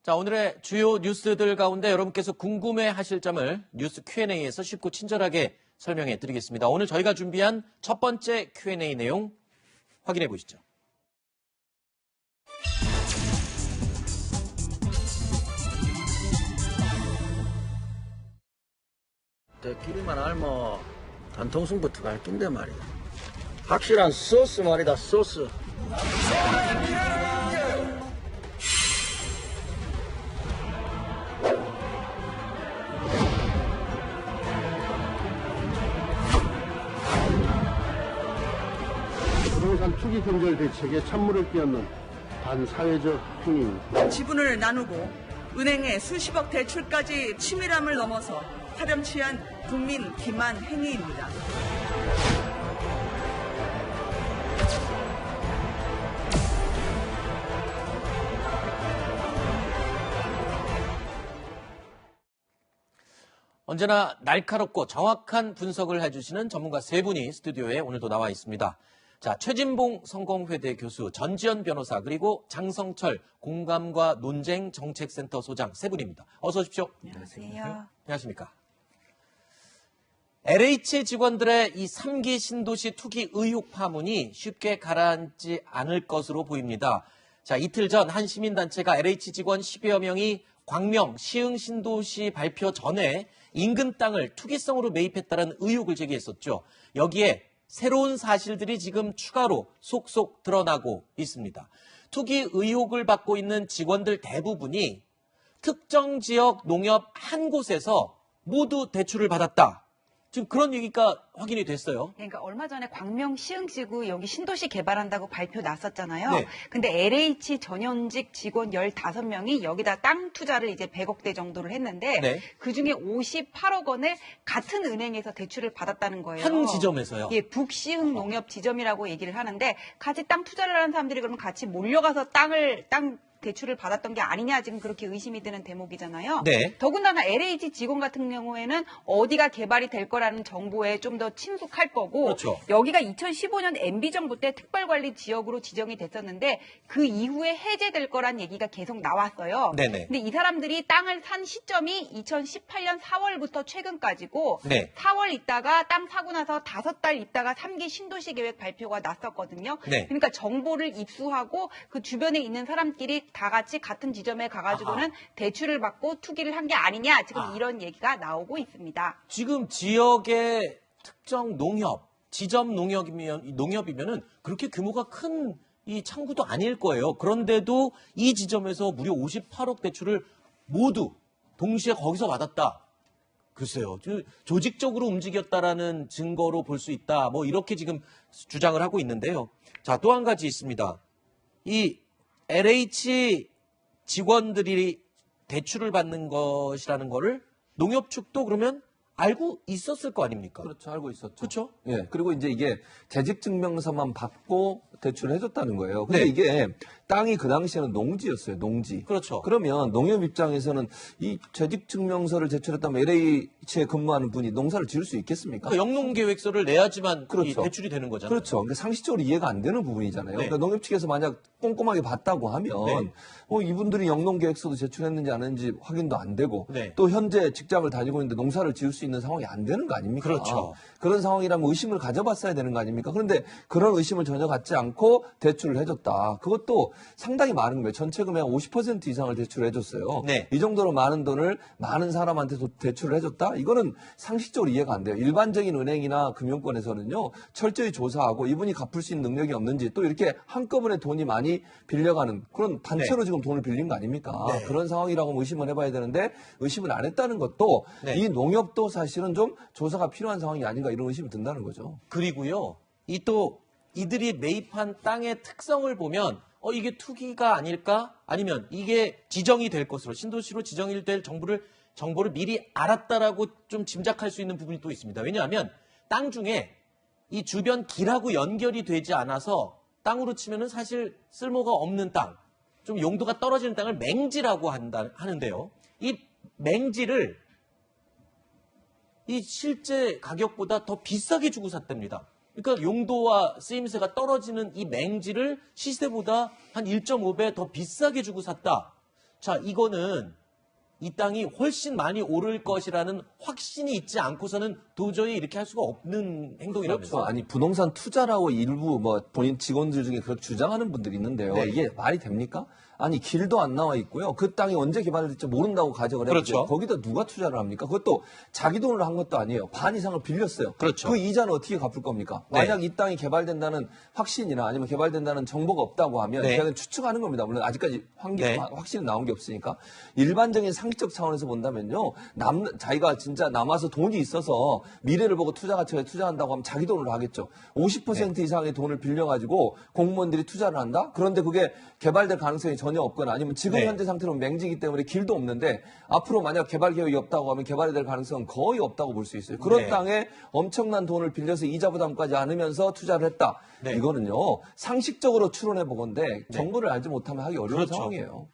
자, 오늘의 주요 뉴스들 가운데 여러분께서 궁금해하실 점을 뉴스 Q&A에서 쉽고 친절하게 설명해 드리겠습니다. 오늘 저희가 준비한 첫 번째 Q&A 내용 확인해 보시죠. 길이만 알면 단통승부터 갈 낀데 말이야. 확실한 소스 말이다, 소스. 부동산 투기 경절 대책에 찬물을 끼얹는 반사회적 행위입니다. 지분을 나누고 은행에 수십억 대출까지 치밀함을 넘어서 파렴치한 국민 기만 행위입니다. 언제나 날카롭고 정확한 분석을 해주시는 전문가 세 분이 스튜디오에 오늘도 나와 있습니다. 자, 최진봉 성공회대 교수, 전지현 변호사, 그리고 장성철 공감과 논쟁 정책센터 소장 세 분입니다. 어서 오십시오. 안녕하세요. 안녕하십니까. LH 직원들의 이 3기 신도시 투기 의혹 파문이 쉽게 가라앉지 않을 것으로 보입니다. 자, 이틀 전 한 시민단체가 LH 직원 10여 명이 광명 시흥 신도시 발표 전에 인근 땅을 투기성으로 매입했다는 의혹을 제기했었죠. 여기에 새로운 사실들이 지금 추가로 속속 드러나고 있습니다. 투기 의혹을 받고 있는 직원들 대부분이 특정 지역 농협 한 곳에서 모두 대출을 받았다. 지금 그런 얘기가 확인이 됐어요. 그러니까 얼마 전에 광명 시흥시구 여기 신도시 개발한다고 발표 났었잖아요. 네. 근데 LH 전현직 직원 15명이 여기다 땅 투자를 이제 100억대 정도를 했는데 네. 그중에 58억 원을 같은 은행에서 대출을 받았다는 거예요. 한 지점에서요? 예, 북시흥 농협 지점이라고 얘기를 하는데 같이 땅 투자를 하는 사람들이 그러면 같이 몰려가서 땅 대출을 받았던 게 아니냐 지금 그렇게 의심이 드는 대목이잖아요. 네. 더군다나 LH 직원 같은 경우에는 어디가 개발이 될 거라는 정보에 좀 더 친숙할 거고 그렇죠. 여기가 2015년 MB정부 때 특별관리 지역으로 지정이 됐었는데 그 이후에 해제될 거란 얘기가 계속 나왔어요. 네네. 근데 이 사람들이 땅을 산 시점이 2018년 4월부터 최근까지고 네. 4월 있다가 땅 사고 나서 5달 있다가 3기 신도시 계획 발표가 났었거든요. 네. 그러니까 정보를 입수하고 그 주변에 있는 사람끼리 다 같이 같은 지점에 가가지고는 대출을 받고 투기를 한 게 아니냐 지금 이런 얘기가 나오고 있습니다. 지금 지역의 특정 농협, 지점 농협이면은 그렇게 규모가 큰 이 창구도 아닐 거예요. 그런데도 이 지점에서 무려 58억 대출을 모두 동시에 거기서 받았다. 글쎄요. 조직적으로 움직였다라는 증거로 볼 수 있다. 뭐 이렇게 지금 주장을 하고 있는데요. 자, 또 한 가지 있습니다. 이 LH 직원들이 대출을 받는 것이라는 거를 농협 측도 그러면 알고 있었을 거 아닙니까? 그렇죠. 알고 있었죠. 그렇죠? 예. 그리고 이제 이게 재직증명서만 받고 대출을 해줬다는 거예요. 근데 네. 이게 땅이 그 당시에는 농지였어요. 농지. 그렇죠. 그러면 농협 입장에서는 이 재직증명서를 제출했다면 LH에 근무하는 분이 농사를 지을 수 있겠습니까? 그러니까 영농계획서를 내야지만 이 그렇죠. 대출이 되는 거잖아요. 그렇죠. 그러니까 상식적으로 이해가 안 되는 부분이잖아요. 네. 그러니까 농협 측에서 만약 꼼꼼하게 봤다고 하면 네. 이분들이 영농계획서도 제출했는지 안 했는지 확인도 안 되고 네. 또 현재 직장을 다니고 있는데 농사를 지을 수 있는 상황이 안 되는 거 아닙니까? 그렇죠. 그런 상황이라면 의심을 가져봤어야 되는 거 아닙니까? 그런데 그런 의심을 전혀 갖지 않고 대출을 해줬다. 그것도 상당히 많은 거예요. 전체 금액 50% 이상을 대출을 해줬어요. 네. 이 정도로 많은 돈을 많은 사람한테 대출을 해줬다? 이거는 상식적으로 이해가 안 돼요. 일반적인 은행이나 금융권에서는요, 철저히 조사하고 이분이 갚을 수 있는 능력이 없는지 또 이렇게 한꺼번에 돈이 많이 빌려가는 그런 단체로 네. 지금 돈을 빌린 거 아닙니까? 네. 그런 상황이라고 의심을 해봐야 되는데 의심을 안 했다는 것도 네. 이 농협도 사실은 좀 조사가 필요한 상황이 아닌가 이런 의심이 든다는 거죠. 그리고요, 이들이 매입한 땅의 특성을 보면 이게 투기가 아닐까? 아니면 이게 지정이 될 것으로 신도시로 지정이 될 정보를 미리 알았다라고 좀 짐작할 수 있는 부분이 또 있습니다. 왜냐하면 땅 중에 이 주변 길하고 연결이 되지 않아서 땅으로 치면은 사실 쓸모가 없는 땅, 좀 용도가 떨어지는 땅을 맹지라고 하는데요. 이 맹지를 이 실제 가격보다 더 비싸게 주고 샀답니다. 그러니까 용도와 쓰임새가 떨어지는 이 맹지를 시세보다 한 1.5배 더 비싸게 주고 샀다. 자, 이거는 이 땅이 훨씬 많이 오를 것이라는 확신이 있지 않고서는 도저히 이렇게 할 수가 없는 행동이라면서요. 그렇죠. 아니 부동산 투자라고 일부 뭐 본인 직원들 중에 그렇게 주장하는 분들이 있는데요. 네. 이게 말이 됩니까? 아니 길도 안 나와 있고요. 그 땅이 언제 개발될지 모른다고 가정을 해보죠. 그렇죠. 거기다 누가 투자를 합니까? 그것도 자기 돈으로 한 것도 아니에요. 반 이상을 빌렸어요. 그렇죠. 그 이자는 어떻게 갚을 겁니까? 네. 만약 이 땅이 개발된다는 확신이나 아니면 개발된다는 정보가 없다고 하면 네. 그냥 추측하는 겁니다. 물론 아직까지 네. 확신이 나온 게 없으니까. 일반적인 상식적 차원에서 본다면요. 자기가 진짜 남아서 돈이 있어서 미래를 보고 투자 가치에 투자한다고 하면 자기 돈으로 하겠죠. 50% 이상의 돈을 빌려가지고 공무원들이 투자를 한다? 그런데 그게 개발될 가능성이 전혀 없거나 아니면 지금 네. 현재 상태로 맹지기 때문에 길도 없는데 앞으로 만약 개발 계획이 없다고 하면 개발이 될 가능성은 거의 없다고 볼 수 있어요. 그런 네. 땅에 엄청난 돈을 빌려서 이자 부담까지 않으면서 투자를 했다. 네. 이거는요. 상식적으로 추론해 보건데 정보를 알지 못하면 하기 어려운 그렇죠. 상황이에요.